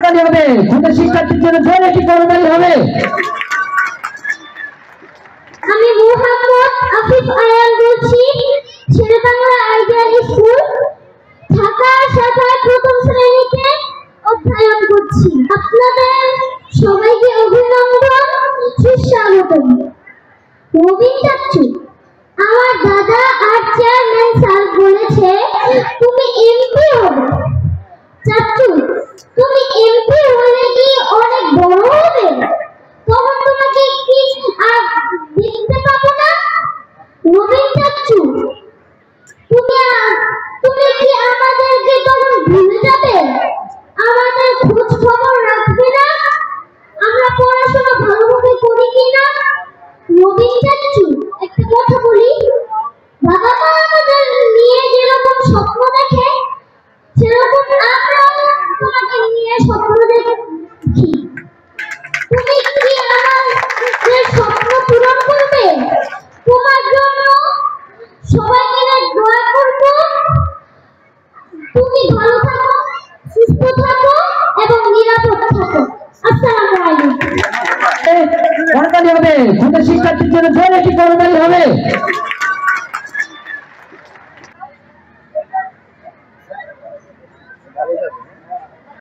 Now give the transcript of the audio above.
করতালি হবে, ছোট শিক্ষার্থীর জন্য জোরে একটি করতালি হবে। আমি মোহাম্মদ আফিফ আয়ান বলছি, শেরেবাংলা আইডিয়াল স্কুল ঢাকা শাখায় প্রথম শ্রেণীতে অধ্যয়ন করছি। আপনাদের সবাইকে অভিনন্দন, সুস্বাগতম। নবীন চাচ্চু, আমার দাদা আর চেয়ারম্যান স্যার বলেছে তুমি এমপি হবে। চাচ্চু, তুমি এমপি হলে কি অনেক বড় হবে? তখন তোমাকে কি আর দেখতে পাবো না? নবীন চাচ্চু, তুমি কি আমাদেরকে তখন ভুলে যাবে? আমাদের খোঁজ খবর রাখবে না? আমরা পড়াশোনা ভালোভাবে করি কিনা? নবীন চাচ্চু, একটা কথা বলি, বাবা মা আমাদের নিয়ে যেরকম স্বপ্ন দেখে সেরকম আমরাও তোমাকে নিয়ে স্বপ্ন দেখি। তুমি কি আমাদের স্বপ্ন পূরণ করবে? তোমার জন্য সবাই মিলে দোয়া করব। তুমি ভালো থাকো, সুস্থ থাকো এবং নিরাপদ থাকো। আসসালামু আলাইকুম। করতালি হবে, ছোট শিক্ষার্থীর জন্য জোরে একটি করতালি হবে।